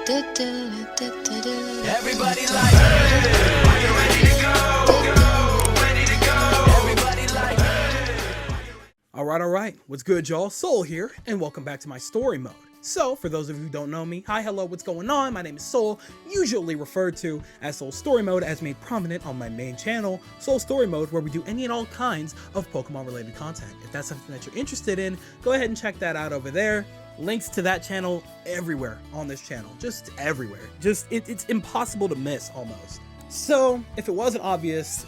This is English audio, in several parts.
Everybody like, hey, are you ready to go? Ready to go? Everybody like, hey. Alright, what's good y'all? Soul here, and welcome back to my story mode. So, for those of you who don't know me, hi, hello, what's going on? My name is Soul, usually referred to as Soul Story Mode, as made prominent on my main channel, Soul Story Mode, where we do any and all kinds of Pokemon related content. If that's something that you're interested in, go ahead and check that out over there. Links to that channel everywhere on this channel, just everywhere. It's impossible to miss almost. So, if it wasn't obvious,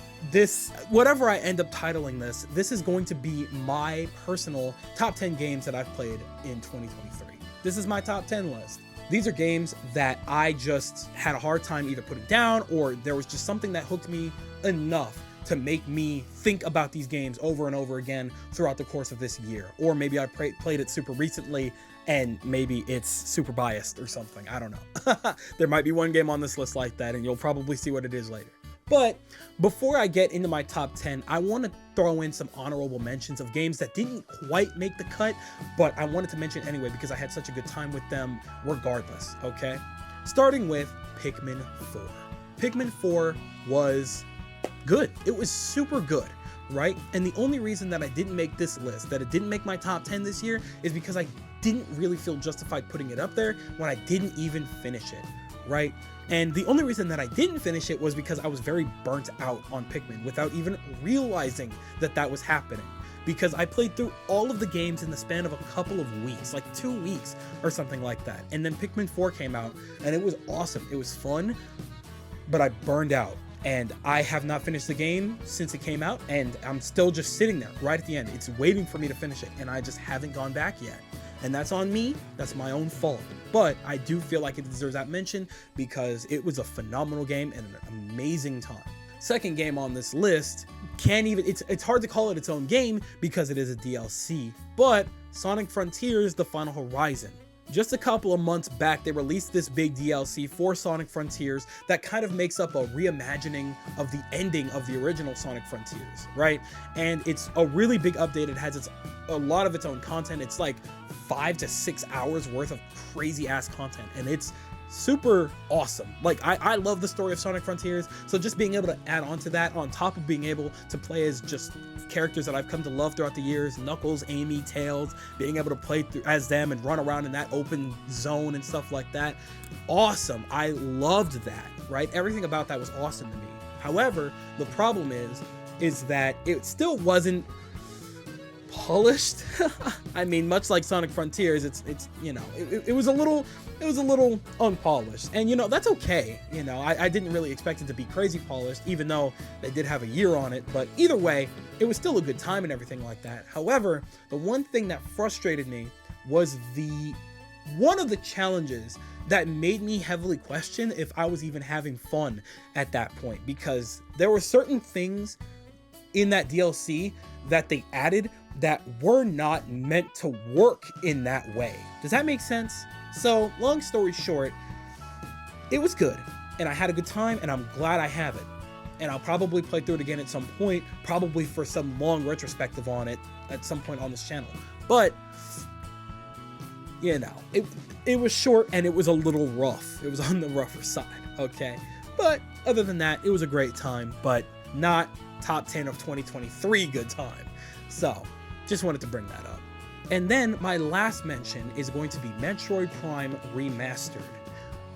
whatever I end up titling this is going to be my personal top 10 games that I've played in 2023. This is my top 10 list. These are games that I just had a hard time either putting down, or there was just something that hooked me enough to make me think about these games over and over again throughout the course of this year. Or maybe I played it super recently and maybe it's super biased or something. I don't know. There might be one game on this list like that, and you'll probably see what it is later. But before I get into my top 10, I want to throw in some honorable mentions of games that didn't quite make the cut, but I wanted to mention anyway because I had such a good time with them regardless, okay? Starting with Pikmin 4. Pikmin 4 was good. It was super good, right? And the only reason that I didn't make this list, that it didn't make my top 10 this year, is because I didn't really feel justified putting it up there when I didn't even finish it, right? And the only reason that I didn't finish it was because I was very burnt out on Pikmin without even realizing that that was happening. Because I played through all of the games in the span of a couple of weeks, like 2 weeks or something like that. And then Pikmin 4 came out and it was awesome. It was fun, but I burned out. And I have not finished the game since it came out, and I'm still just sitting there right at the end. It's waiting for me to finish it, and I just haven't gone back yet. And that's on me, that's my own fault. But I do feel like it deserves that mention because it was a phenomenal game and an amazing time. Second game on this list, it's hard to call it its own game because it is a DLC, but Sonic Frontiers: The Final Horizon. Just a couple of months back, they released this big DLC for Sonic Frontiers that kind of makes up a reimagining of the ending of the original Sonic Frontiers, right? And it's a really big update. It has a lot of its own content. It's like 5 to 6 hours worth of crazy ass content, and it's super awesome. Like, I love the story of Sonic Frontiers, so just being able to add on to that, on top of being able to play as just characters that I've come to love throughout the years, Knuckles, Amy, Tails, being able to play as them and run around in that open zone and stuff like that, awesome. I loved that, right? Everything about that was awesome to me. However, the problem is that it still wasn't polished. I mean, much like Sonic Frontiers, it's you know, it was a little unpolished, and you know, that's okay. You know, I didn't really expect it to be crazy polished, even though they did have a year on it, but either way, it was still a good time and everything like that. However, the one thing that frustrated me was one of the challenges that made me heavily question if I was even having fun at that point, because there were certain things in that DLC that they added that were not meant to work in that way. Does that make sense? So, long story short, it was good, and I had a good time, and I'm glad I have it. And I'll probably play through it again at some point, probably for some long retrospective on it at some point on this channel. But, you know, it was short, and it was a little rough. It was on the rougher side, okay? But, other than that, it was a great time, but not top 10 of 2023 good time. So, just wanted to bring that up. And then my last mention is going to be Metroid Prime Remastered.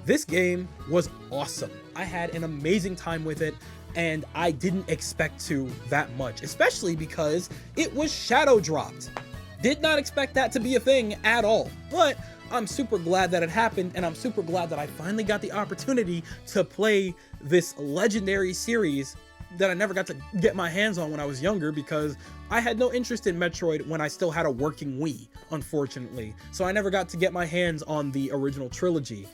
This game was awesome. I had an amazing time with it, and I didn't expect to that much, especially because it was shadow dropped. Did not expect that to be a thing at all, but I'm super glad that it happened, and I'm super glad that I finally got the opportunity to play this legendary series that I never got to get my hands on when I was younger, because I had no interest in Metroid when I still had a working Wii, unfortunately. So I never got to get my hands on the original trilogy.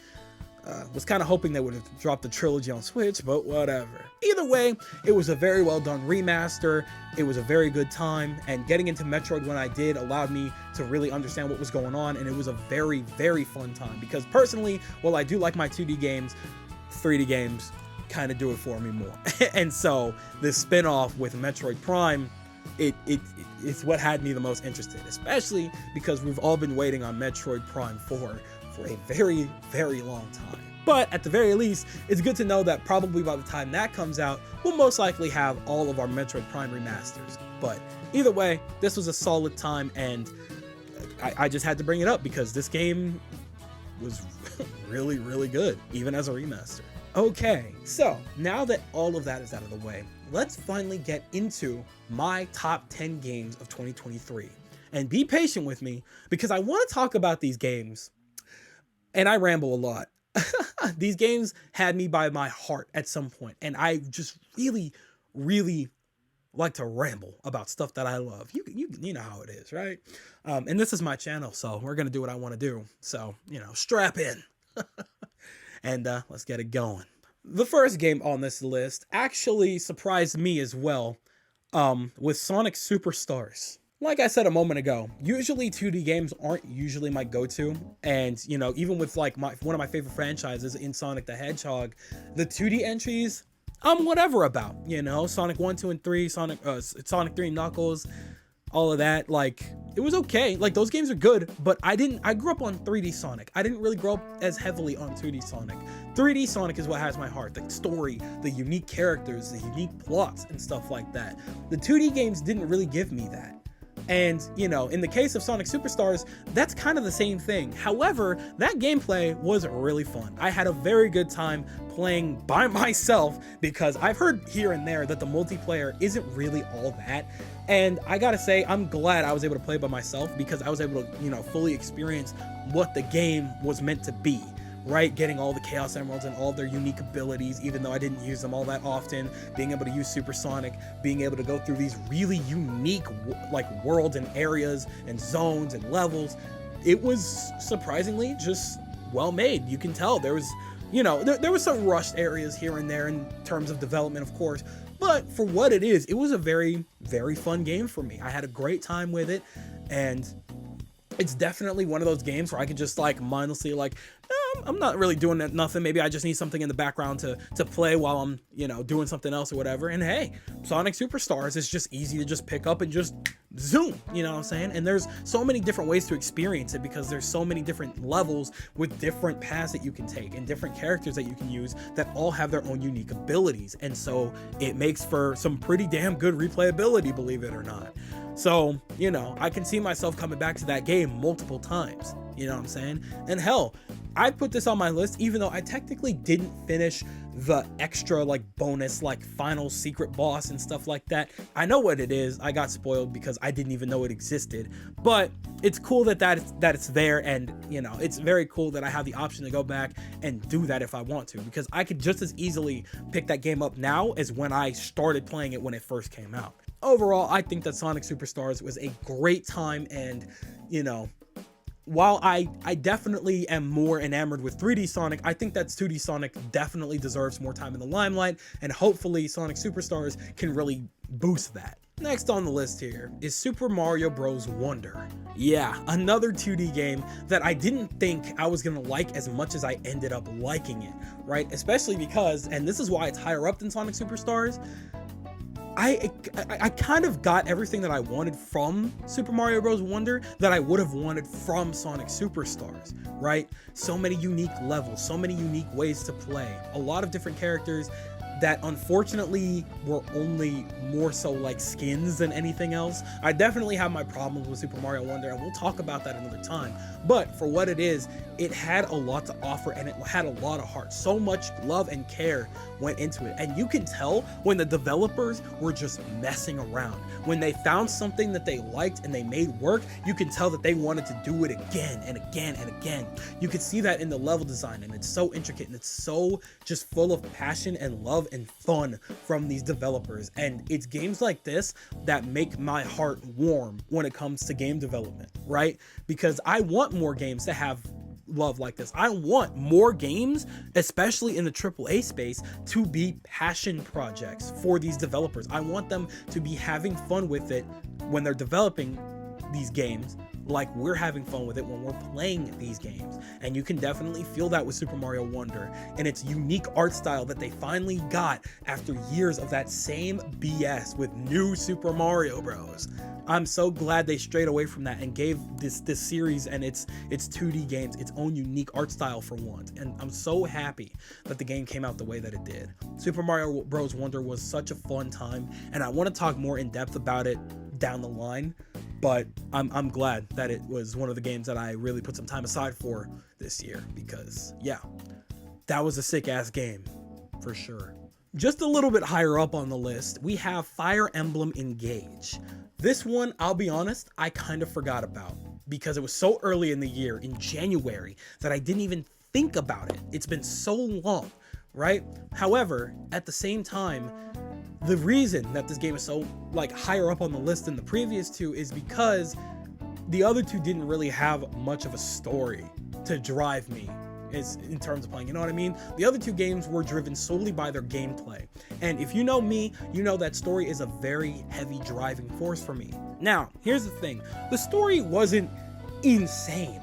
Was kind of hoping they would have dropped the trilogy on Switch, but whatever. Either way, it was a very well done remaster. It was a very good time, and getting into Metroid when I did allowed me to really understand what was going on, and it was a very, very fun time, because personally, while I do like my 2D games, 3D games kind of do it for me more. And so this spin-off with Metroid Prime, it's what had me the most interested, especially because we've all been waiting on Metroid Prime 4 for a very, very long time. But at the very least, it's good to know that probably by the time that comes out, we'll most likely have all of our Metroid Prime remasters. But either way, this was a solid time, and I just had to bring it up because this game was really, really good, even as a remaster. Okay, so now that all of that is out of the way, let's finally get into my top 10 games of 2023. And be patient with me, because I want to talk about these games, and I ramble a lot. These games had me by my heart at some point, and I just really, really like to ramble about stuff that I love. You know how it is, right? And this is my channel, so we're gonna do what I want to do. So, strap in. And let's get it going. The first game on this list actually surprised me as well, with Sonic Superstars. Like I said a moment ago, usually 2D games aren't usually my go-to, and even with like one of my favorite franchises in Sonic the Hedgehog, the 2D entries I'm whatever about. Sonic 1, 2, and 3, Sonic 3 Knuckles, all of that. Like, it was okay. Like, those games are good, but I grew up on 3D Sonic. I didn't really grow up as heavily on 2D Sonic. 3D Sonic is what has my heart. The story, the unique characters, the unique plots, and stuff like that. The 2D games didn't really give me that. And, in the case of Sonic Superstars, that's kind of the same thing. However, that gameplay was really fun. I had a very good time playing by myself, because I've heard here and there that the multiplayer isn't really all that. And I gotta say, I'm glad I was able to play by myself, because I was able to, fully experience what the game was meant to be. Right, getting all the Chaos Emeralds and all their unique abilities, even though I didn't use them all that often, being able to use Supersonic, being able to go through these really unique worlds and areas and zones and levels. It was surprisingly just well made. You can tell there was, there was some rushed areas here and there in terms of development, of course, but for what it is, it was a very, very fun game for me. I had a great time with it, and it's definitely one of those games where I can just mindlessly I'm not really doing nothing. Maybe I just need something in the background to play while I'm, doing something else or whatever. And hey, Sonic Superstars is just easy to just pick up and just zoom, you know what I'm saying? And there's so many different ways to experience it, because there's so many different levels with different paths that you can take and different characters that you can use that all have their own unique abilities. And so it makes for some pretty damn good replayability, believe it or not. So, I can see myself coming back to that game multiple times, you know what I'm saying? And hell, I put this on my list even though I technically didn't finish the extra bonus final secret boss and stuff like that. I know what it is. I got spoiled because I didn't even know it existed, but it's cool that it's there, and it's very cool that I have the option to go back and do that if I want to, because I could just as easily pick that game up now as when I started playing it when it first came out. Overall, I think that Sonic Superstars was a great time, and while I definitely am more enamored with 3D Sonic, I think that 2D Sonic definitely deserves more time in the limelight, and hopefully Sonic Superstars can really boost that. Next on the list here is Super Mario Bros. Wonder. Yeah, another 2D game that I didn't think I was gonna like as much as I ended up liking it, right? Especially because, and this is why it's higher up than Sonic Superstars, I kind of got everything that I wanted from Super Mario Bros. Wonder that I would have wanted from Sonic Superstars, right? So many unique levels, so many unique ways to play, a lot of different characters that unfortunately were only more so skins than anything else. I definitely have my problems with Super Mario Wonder, and we'll talk about that another time. But for what it is, it had a lot to offer, and it had a lot of heart. So much love and care went into it. And you can tell when the developers were just messing around. When they found something that they liked and they made work, you can tell that they wanted to do it again and again and again. You could see that in the level design, and it's so intricate, and it's so just full of passion and love and fun from these developers. And it's games like this that make my heart warm when it comes to game development, right? Because I want more games to have love like this. I want more games, especially in the AAA space, to be passion projects for these developers. I want them to be having fun with it when they're developing these games like we're having fun with it when we're playing these games. And you can definitely feel that with Super Mario Wonder and its unique art style that they finally got after years of that same BS with new Super Mario Bros. I'm so glad they strayed away from that and gave this series and its 2D games its own unique art style for once. And I'm so happy that the game came out the way that it did. Super Mario Bros. Wonder was such a fun time, and I want to talk more in depth about it down the line, but I'm glad that it was one of the games that I really put some time aside for this year, because yeah, that was a sick ass game for sure. Just a little bit higher up on the list, we have Fire Emblem Engage. This one, I'll be honest, I kind of forgot about because it was so early in the year, in January, that I didn't even think about it. It's been so long, right? However, at the same time, the reason that this game is so like higher up on the list than the previous two is because the other two didn't really have much of a story to drive me is in terms of playing, you know what I mean? The other two games were driven solely by their gameplay. And if you know me, you know that story is a very heavy driving force for me. Now, here's the thing. The story wasn't insane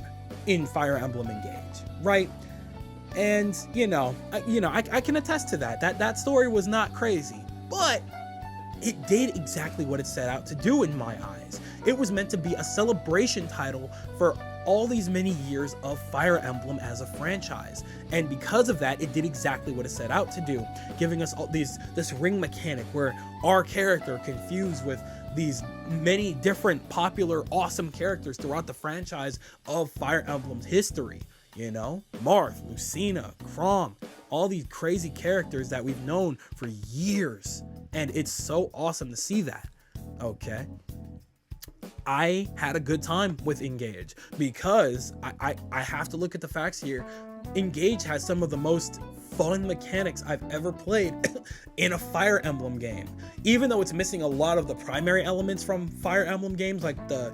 in Fire Emblem Engage, right? And, I can attest to that. That story was not crazy, but it did exactly what it set out to do in my eyes. It was meant to be a celebration title for all these many years of Fire Emblem as a franchise, and because of that, it did exactly what it set out to do, giving us all this ring mechanic where our character can fuse with these many different popular awesome characters throughout the franchise of Fire Emblem's history. You know, Marth, Lucina, Chrom, all these crazy characters that we've known for years, and it's so awesome to see that. Okay, I had a good time with Engage because I have to look at the facts here. Engage has some of the most fun mechanics I've ever played in a Fire Emblem game. Even though it's missing a lot of the primary elements from Fire Emblem games, like the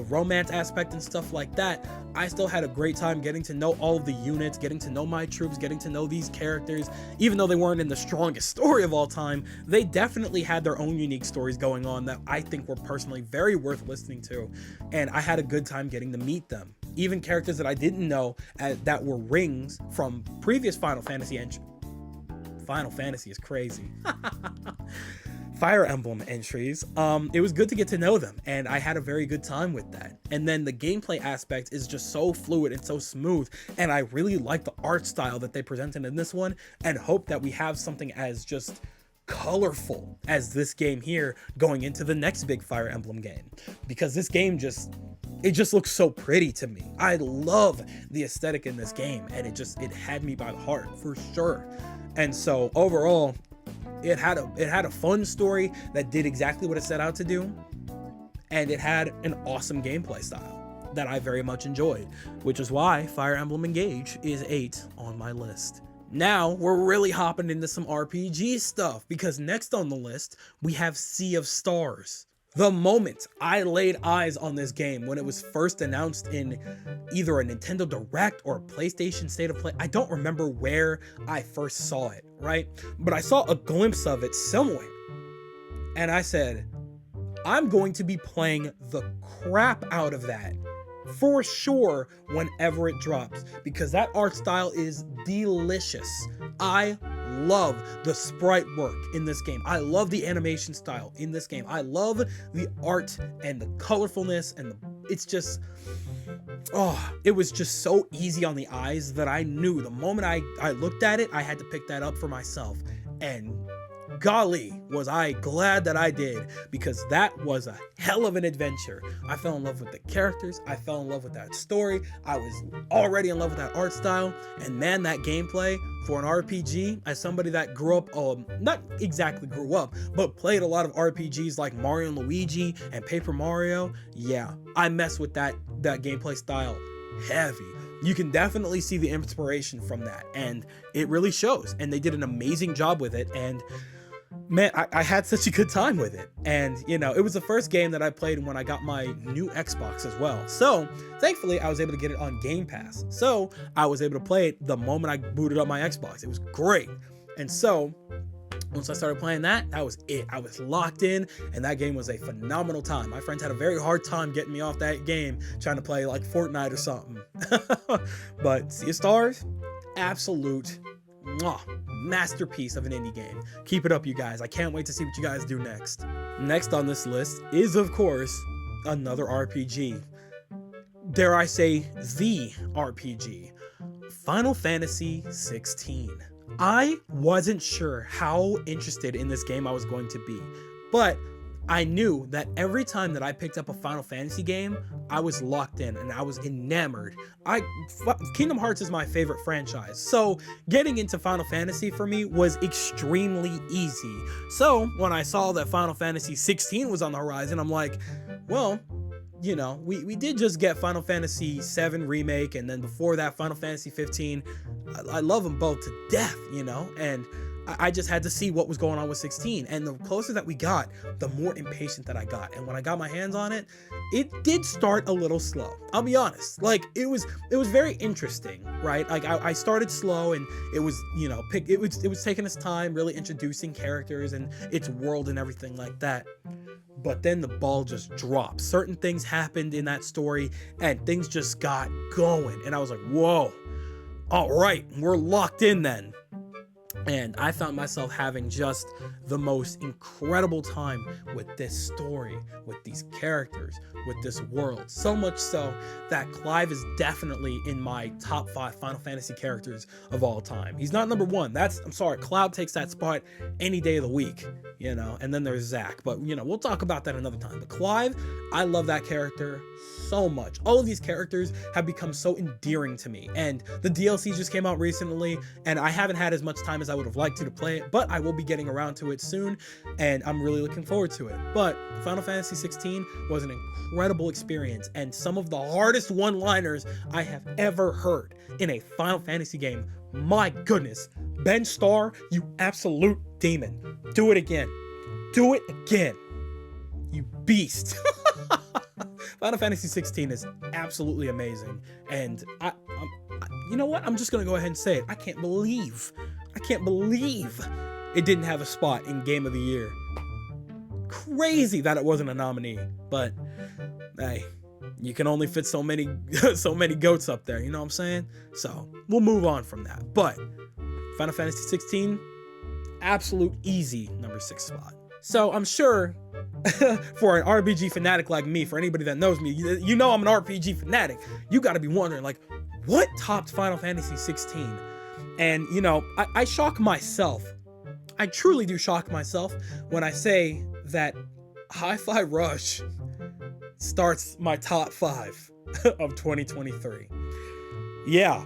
romance aspect and stuff like that, I still had a great time getting to know all of the units, getting to know my troops, getting to know these characters. Even though they weren't in the strongest story of all time, they definitely had their own unique stories going on that I think were personally very worth listening to, and I had a good time getting to meet them. Even characters that I didn't know that were rings from previous Final Fantasy entries. Final Fantasy is crazy. Fire Emblem entries. It was good to get to know them, and I had a very good time with that. And then the gameplay aspect is just so fluid and so smooth, and I really like the art style that they presented in this one, and hope that we have something as just colorful as this game here going into the next big Fire Emblem game, because this game just looks so pretty to me. I love the aesthetic in this game, and it had me by the heart for sure. And so overall, it had a fun story that did exactly what it set out to do, and it had an awesome gameplay style that I very much enjoyed, which is why Fire Emblem Engage is 8 on my list. Now we're really hopping into some RPG stuff, because next on the list we have Sea of Stars. The moment I laid eyes on this game when it was first announced in either a Nintendo Direct or a PlayStation State of Play, I don't remember where I first saw it, right? But I saw a glimpse of it somewhere, and I said, I'm going to be playing the crap out of that for sure whenever it drops, because that art style is delicious. I love the sprite work in this game. I love the animation style in this game. I love the art and the colorfulness, and it was just so easy on the eyes that I knew the moment I looked at it, I had to pick that up for myself. And golly, was I glad that I did, because that was a hell of an adventure. I fell in love with the characters, I fell in love with that story, I was already in love with that art style, and man, that gameplay for an RPG, as somebody that grew up, not exactly grew up, but played a lot of RPGs like Mario and Luigi and Paper Mario, yeah, I mess with that gameplay style heavy. You can definitely see the inspiration from that, and it really shows, and they did an amazing job with it, and man, I had such a good time with it. And it was the first game that I played when I got my new Xbox as well, so thankfully I was able to get it on Game Pass, so I was able to play it the moment I booted up my Xbox. It was great. And so Once I started playing that, that was it. I was locked in, and that game was a phenomenal time. My friends had a very hard time getting me off that game, trying to play like Fortnite or something. But Sea of Stars, absolute masterpiece of an indie game. Keep it up, you guys. I can't wait to see what you guys do next. Next on this list is, of course, another RPG. Dare I say, the RPG. Final Fantasy 16. I wasn't sure how interested in this game I was going to be, but I knew that every time that I picked up a Final Fantasy game, I was locked in and I was enamored. Kingdom Hearts is my favorite franchise, so getting into Final Fantasy for me was extremely easy. So when I saw that Final Fantasy 16 was on the horizon, I'm like, well, you know, we did just get Final Fantasy 7 Remake, and then before that, Final Fantasy 15. I love them both to death, you know, and I just had to see what was going on with 16. And the closer that we got, the more impatient that I got. And when I got my hands on it, it did start a little slow. I'll be honest. Like, it was very interesting, right? Like, I started slow, and it was, you know, it was taking its time, really introducing characters and its world and everything like that. But then the ball just dropped. Certain things happened in that story, and things just got going. And I was like, whoa, all right, we're locked in then. And I found myself having just the most incredible time with this story, with these characters, with this world. So much so that Clive is definitely in my top 5 Final Fantasy characters of all time. He's not number 1. I'm sorry, Cloud takes that spot any day of the week, you know, and then there's Zack. But, you know, we'll talk about that another time. But Clive, I love that character so much. All of these characters have become so endearing to me, and the DLC just came out recently, and I haven't had as much time as I would have liked to play it, but I will be getting around to it soon, and I'm really looking forward to it. But Final Fantasy 16 was an incredible experience, and some of the hardest one-liners I have ever heard in a Final Fantasy game. My goodness, Ben Starr, you absolute demon. Do it again. Do it again. You beast. Final Fantasy 16 is absolutely amazing, and you know what? I'm just gonna go ahead and say it. I can't believe it didn't have a spot in Game of the Year. Crazy that it wasn't a nominee, but hey, you can only fit so many goats up there. You know what I'm saying? So we'll move on from that. But Final Fantasy 16, absolute easy number 6 spot. So I'm sure for an RPG fanatic like me, for anybody that knows me, you know I'm an RPG fanatic. You got to be wondering, like, what topped Final Fantasy 16? And, you know, I shock myself. I truly do shock myself when I say that HiFi Rush starts my top 5 of 2023. Yeah,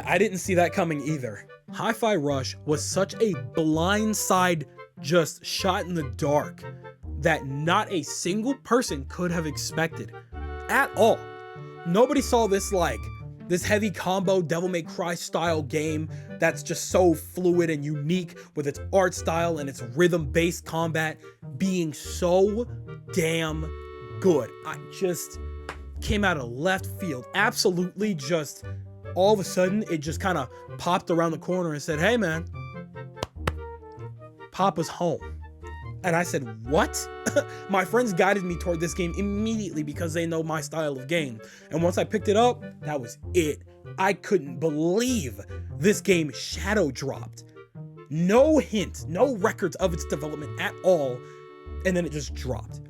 I didn't see that coming either. HiFi Rush was such a blindside, just shot in the dark, that not a single person could have expected at all. Nobody saw this heavy combo Devil May Cry style game that's just so fluid and unique, with its art style and its rhythm-based combat being so damn good. I just came out of left field. Absolutely, just all of a sudden it just kind of popped around the corner and said, hey man, Papa's home. And I said, what? My friends guided me toward this game immediately because they know my style of game. And once I picked it up, that was it. I couldn't believe this game shadow dropped. No hint, no records of its development at all. And then it just dropped.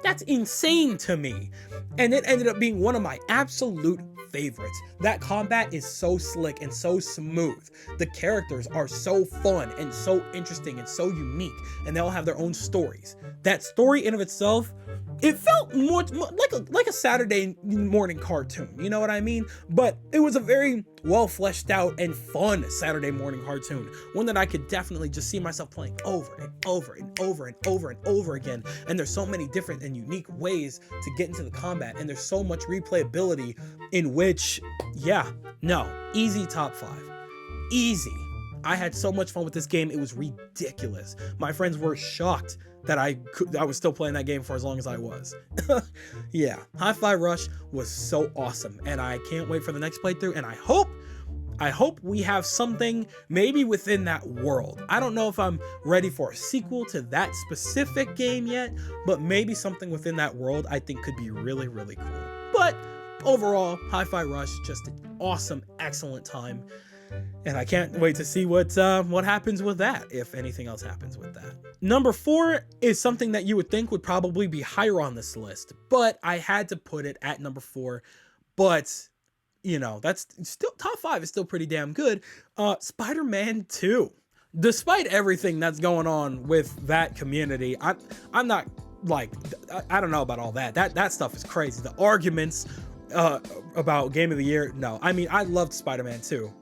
That's insane to me. And it ended up being one of my absolute favorites. That combat is so slick and so smooth. The characters are so fun and so interesting and so unique, and they all have their own stories. That story in of itself, it felt more like a Saturday morning cartoon, you know what I mean? But it was a very well fleshed out and fun Saturday morning cartoon, one that I could definitely just see myself playing over and over and over and over and over again. And there's so many different and unique ways to get into the combat, and there's so much replayability in which, easy top 5. Easy. I had so much fun with this game, it was ridiculous. My friends were shocked that I was still playing that game for as long as I was. Yeah, HiFi Rush was so awesome, and I can't wait for the next playthrough, and I hope I hope we have something maybe within that world. I don't know if I'm ready for a sequel to that specific game yet, but maybe something within that world I think could be really, really cool. But overall, HiFi Rush, just an awesome, excellent time. And I can't wait to see what happens with that, if anything else happens with that. Number 4 is something that you would think would probably be higher on this list, but I had to put it at number 4. But, you know, that's still top 5 is still pretty damn good. Spider-Man 2. Despite everything that's going on with that community, I'm not like, I don't know about all that. That stuff is crazy. The arguments about Game of the Year, no. I mean, I loved Spider-Man 2.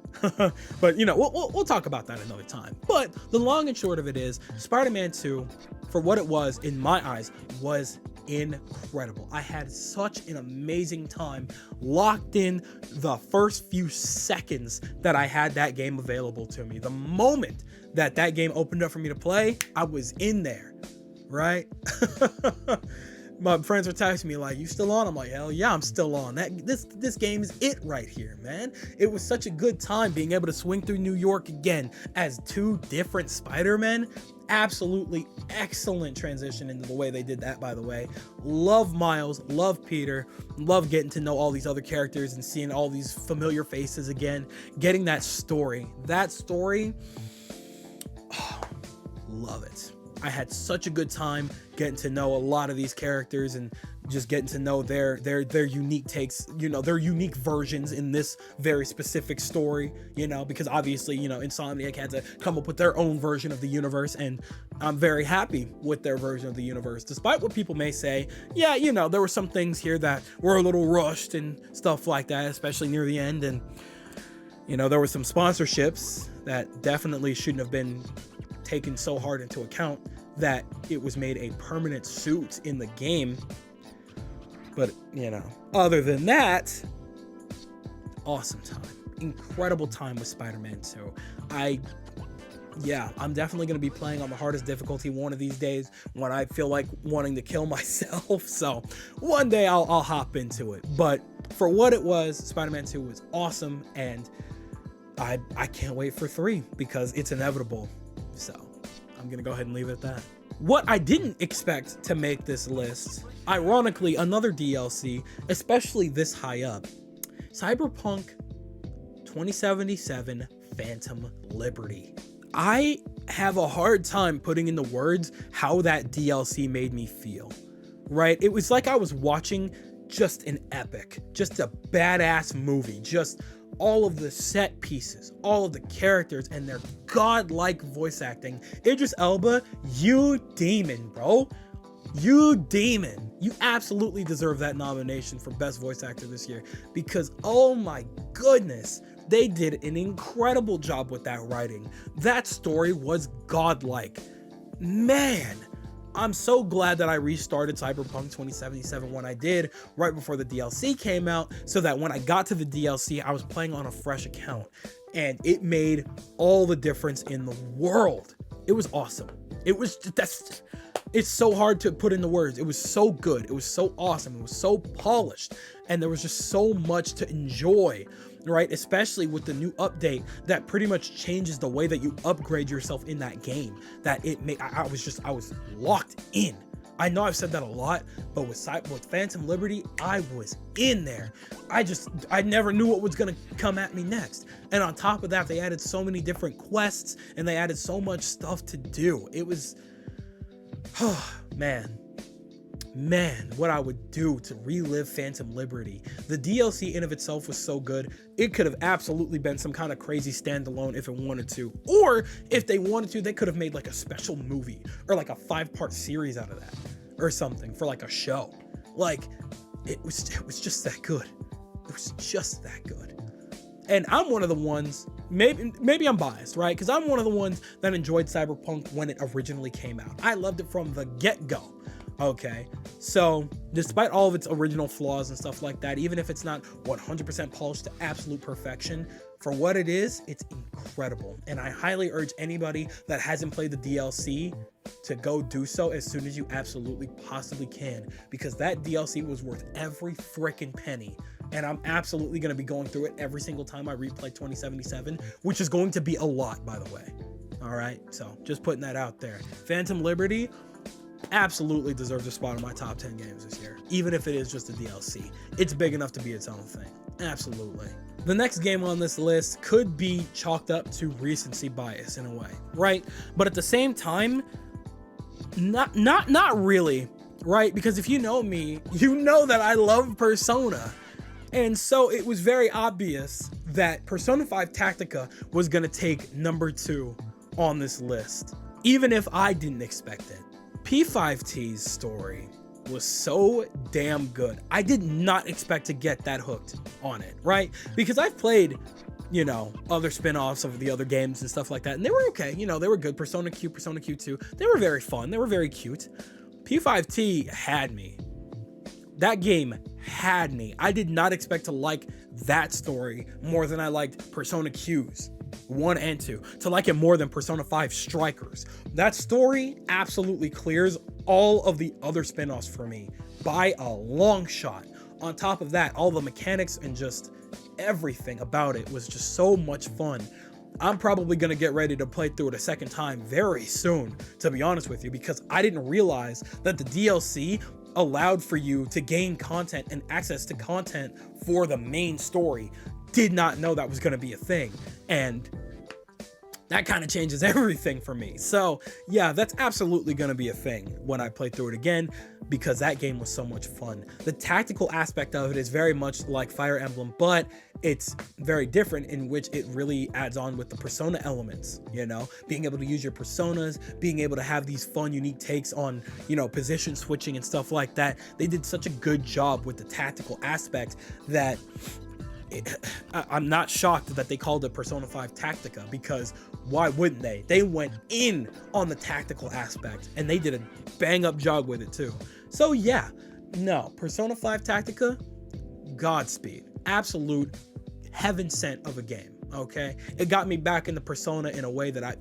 But, you know, we'll talk about that another time. But the long and short of it is, Spider-Man 2, for what it was, in my eyes, was incredible. I had such an amazing time locked in the first few seconds that I had that game available to me. The moment that game opened up for me to play, I was in there, right? My friends were texting me like, "You still on?" I'm like, "Hell yeah, I'm still on." This game is it right here, man. It was such a good time being able to swing through New York again as 2 different Spider-Men. Absolutely excellent transition into the way they did that, by the way. Love Miles, love Peter, love getting to know all these other characters and seeing all these familiar faces again. Getting that story, oh, love it. I had such a good time getting to know a lot of these characters and just getting to know their unique takes, you know, their unique versions in this very specific story, you know, because obviously, you know, Insomniac had to come up with their own version of the universe, and I'm very happy with their version of the universe, despite what people may say. Yeah, you know, there were some things here that were a little rushed and stuff like that, especially near the end, and, you know, there were some sponsorships that definitely shouldn't have been taken so hard into account that it was made a permanent suit in the game. But, you know, other than that, awesome time. Incredible time with Spider-Man 2. I'm definitely going to be playing on the hardest difficulty one of these days when I feel like wanting to kill myself. So one day I'll hop into it. But for what it was, Spider-Man 2 was awesome, and I can't wait for 3 because it's inevitable. So I'm gonna go ahead and leave it at that. What I didn't expect to make this list, ironically, another DLC, especially this high up, Cyberpunk 2077 Phantom Liberty. I have a hard time putting into words how that DLC made me feel, right? It was like I was watching just an epic, just a badass movie, just all of the set pieces, all of the characters, and their godlike voice acting. Idris Elba, you demon, bro. You demon. You absolutely deserve that nomination for Best Voice Actor this year, because, oh my goodness, they did an incredible job with that writing. That story was godlike. Man, I'm so glad that I restarted Cyberpunk 2077 when I did, right before the DLC came out, so that when I got to the DLC, I was playing on a fresh account, and it made all the difference in the world. It was awesome. It's so hard to put into words. It was so good. It was so awesome. It was so polished, and there was just so much to enjoy, right? Especially with the new update that pretty much changes the way that you upgrade yourself in that game. That it made, I was locked in. I know I've said that a lot, but with Phantom Liberty, I was in there. I never knew what was gonna come at me next. And on top of that, they added so many different quests, and they added so much stuff to do. It was, man, what I would do to relive Phantom Liberty. The DLC in of itself was so good. It could have absolutely been some kind of crazy standalone if it wanted to. Or if they wanted to, they could have made like a special movie or like a 5-part series out of that or something for like a show. Like, it was just that good. It was just that good. And I'm one of the ones, maybe I'm biased, right? Because I'm one of the ones that enjoyed Cyberpunk when it originally came out. I loved it from the get-go. Okay, so despite all of its original flaws and stuff like that, even if it's not 100% polished to absolute perfection, for what it is, it's incredible. And I highly urge anybody that hasn't played the DLC to go do so as soon as you absolutely possibly can, because that DLC was worth every freaking penny and I'm absolutely going to be going through it every single time I replay 2077, which is going to be a lot, by the way. All right, so just putting that out there. Phantom Liberty absolutely deserves a spot in my top 10 games this year, even if it is just a DLC. It's big enough to be its own thing. Absolutely. The next game on this list could be chalked up to recency bias in a way, right? But at the same time, not really, right? Because if you know me, you know that I love Persona. And so it was very obvious that Persona 5 Tactica was going to take number 2 on this list, even if I didn't expect it. P5T's story was so damn good. I did not expect to get that hooked on it, right? Because I've played, you know, other spin-offs of the other games and stuff like that, and they were okay. You know, they were good. Persona Q, Persona Q2, they were very fun. They were very cute. P5T had me. That game had me. I did not expect to like that story more than I liked Persona Q's 1 and 2, to like it more than Persona 5 Strikers. That story absolutely clears all of the other spin-offs for me by a long shot. On top of that, all the mechanics and just everything about it was just so much fun. I'm probably going to get ready to play through it a second time very soon, to be honest with you, because I didn't realize that the DLC allowed for you to gain content and access to content for the main story. Did not know that was going to be a thing, and that kind of changes everything for me. So yeah, that's absolutely going to be a thing when I play through it again, because that game was so much fun. The tactical aspect of it is very much like Fire Emblem, but it's very different in which it really adds on with the Persona elements, you know, being able to use your personas, being able to have these fun, unique takes on, you know, position switching and stuff like that. They did such a good job with the tactical aspect that I'm not shocked that they called it Persona 5 Tactica, because why wouldn't they? They went in on the tactical aspect and they did a bang up job with it too. So yeah, no, Persona 5 Tactica, Godspeed. Absolute heaven sent of a game, okay? It got me back into Persona in a way that I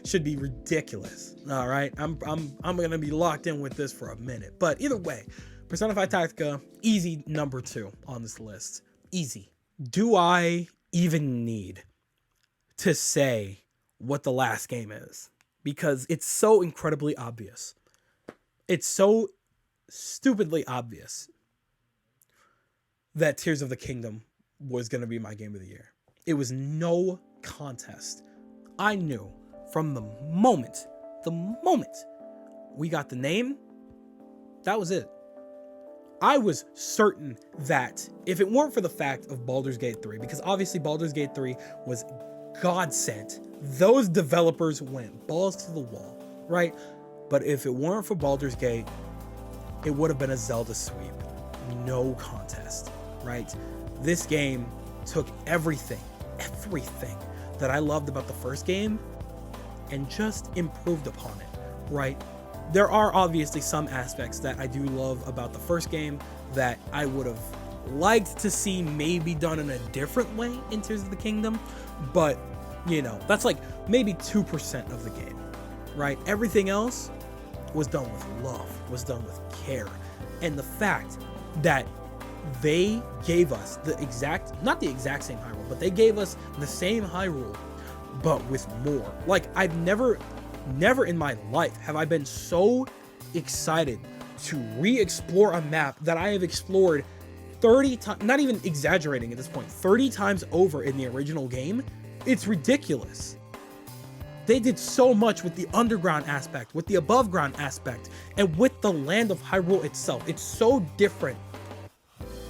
should be ridiculous. All right, I'm gonna be locked in with this for a minute. But either way, Persona 5 Tactica, easy number 2 on this list. Easy. Do I even need to say what the last game is? Because it's so incredibly obvious. It's so stupidly obvious that Tears of the Kingdom was going to be my game of the year. It was no contest. I knew from the moment we got the name, that was it. I was certain that if it weren't for the fact of Baldur's Gate 3, because obviously Baldur's Gate 3 was God sent, those developers went balls to the wall, right? But if it weren't for Baldur's Gate, it would have been a Zelda sweep. No contest, right? This game took everything that I loved about the first game and just improved upon it, right? There are obviously some aspects that I do love about the first game that I would have liked to see maybe done in a different way in Tears of the Kingdom, but you know, that's like maybe 2% of the game, right? Everything else was done with love, was done with care. And the fact that they gave us not the exact same Hyrule, but they gave us the same Hyrule, but with more. Like, I've never in my life have I been so excited to re-explore a map that I have explored 30 times, not even exaggerating at this point, 30 times over in the original game. It's ridiculous. They did so much with the underground aspect, with the above ground aspect, and with the land of Hyrule itself. It's so different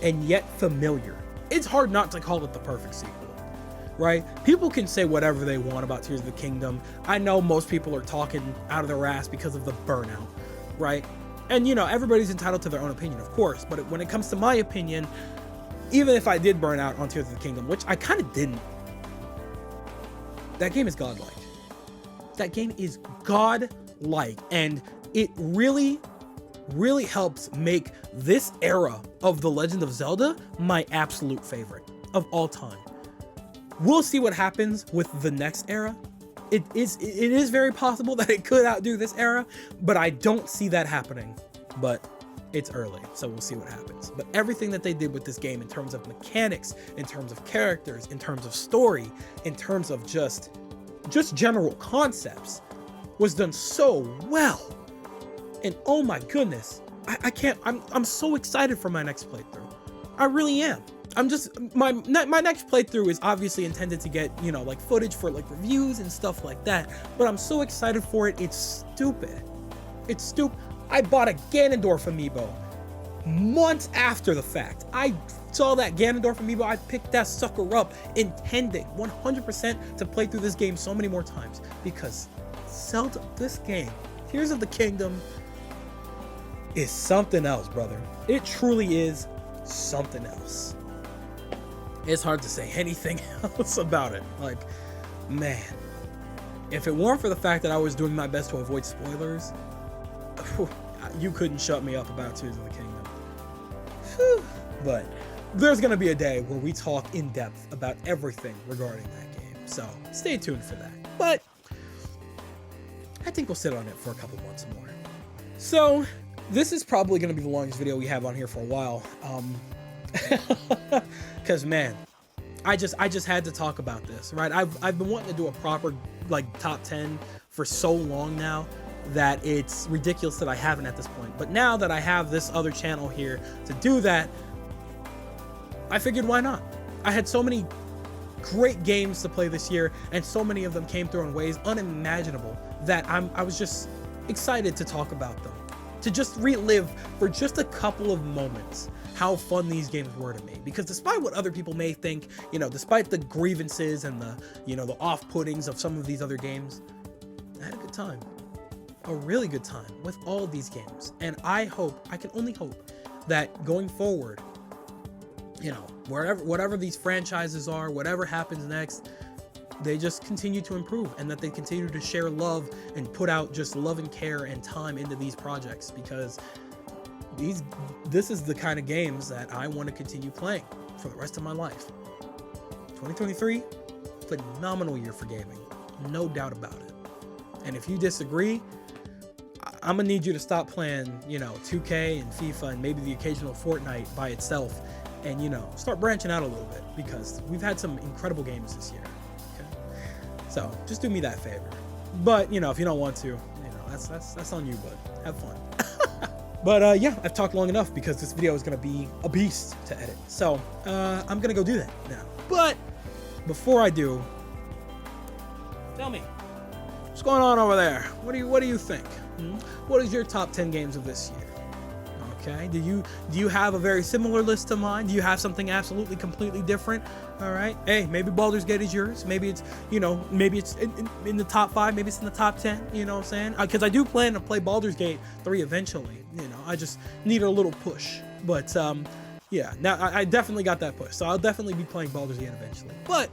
and yet familiar. It's hard not to call it the perfect sequel, right? People can say whatever they want about Tears of the Kingdom. I know most people are talking out of their ass because of the burnout, right? And you know, everybody's entitled to their own opinion, of course, but when it comes to my opinion, even if I did burn out on Tears of the Kingdom, which I kind of didn't, that game is godlike. That game is godlike, and it really helps make this era of The Legend of Zelda my absolute favorite of all time. We'll see what happens with the next era. It is very possible that it could outdo this era, but I don't see that happening. But it's early, so we'll see what happens. But everything that they did with this game in terms of mechanics, in terms of characters, in terms of story, in terms of just general concepts was done so well. And oh my goodness, I'm so excited for my next playthrough. I really am. My next playthrough is obviously intended to get, you know, like footage for like reviews and stuff like that, but I'm so excited for it. It's stupid. It's stupid. I bought a Ganondorf amiibo months after the fact. I saw that Ganondorf amiibo, I picked that sucker up, intending 100% to play through this game so many more times, because Zelda, this game, Tears of the Kingdom, is something else, brother. It truly is something else. It's hard to say anything else about it. Like, man, if it weren't for the fact that I was doing my best to avoid spoilers, you couldn't shut me up about Tears of the Kingdom. Whew. But there's gonna be a day where we talk in depth about everything regarding that game, so stay tuned for that. But I think we'll sit on it for a couple months more. So this is probably gonna be the longest video we have on here for a while, because man, I just had to talk about this, right? I've been wanting to do a proper like top 10 for so long now that it's ridiculous that I haven't at this point. But now that I have this other channel here to do that, I figured why not? I had so many great games to play this year, and so many of them came through in ways unimaginable that I was just excited to talk about them, to just relive for just a couple of moments how fun these games were to me. Because despite what other people may think, you know, despite the grievances and the, you know, the off-puttings of some of these other games, I had a good time. A really good time with all of these games. And I can only hope that going forward, you know, whatever these franchises are, whatever happens next, they just continue to improve, and that they continue to share love and put out just love and care and time into these projects, because this is the kind of games that I want to continue playing for the rest of my life. 2023, phenomenal year for gaming, no doubt about it. And if you disagree, I'm gonna need you to stop playing, you know, 2K and FIFA and maybe the occasional Fortnite by itself, and, you know, start branching out a little bit, because we've had some incredible games this year. Okay, so just do me that favor. But, you know, if you don't want to, you know, that's on you, bud. Have fun. But yeah, I've talked long enough, because this video is gonna be a beast to edit. So I'm gonna go do that now. But before I do, tell me, what's going on over there? What do you think? What is your top 10 games of this year? Okay, do you have a very similar list to mine? Do you have something absolutely completely different? All right, hey, maybe Baldur's Gate is yours. Maybe it's, you know, maybe it's in the top 5. Maybe it's in the top 10. You know what I'm saying? Because I do plan to play Baldur's Gate 3 eventually. You know, I just need a little push. But yeah, now I definitely got that push, so I'll definitely be playing Baldur's Gate eventually. But,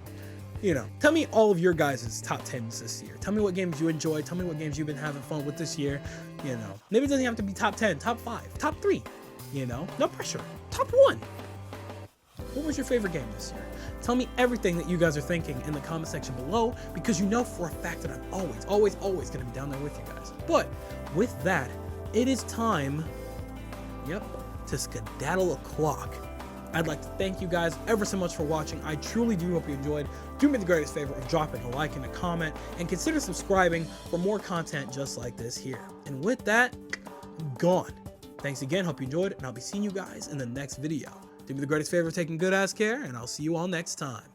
you know, tell me all of your guys' top 10s this year. Tell me what games you enjoyed. Tell me what games you've been having fun with this year. You know, maybe it doesn't have to be top 10, top 5, top 3. You know, no pressure. Top 1. What was your favorite game this year? Tell me everything that you guys are thinking in the comment section below, because you know for a fact that I'm always going to be down there with you guys. But with that, it is time, to skedaddle o'clock. I'd like to thank you guys ever so much for watching. I truly do hope you enjoyed. Do me the greatest favor of dropping a like and a comment, and consider subscribing for more content just like this here. And with that, I'm gone. Thanks again, hope you enjoyed, and I'll be seeing you guys in the next video. Do me the greatest favor of taking good ass care, and I'll see you all next time.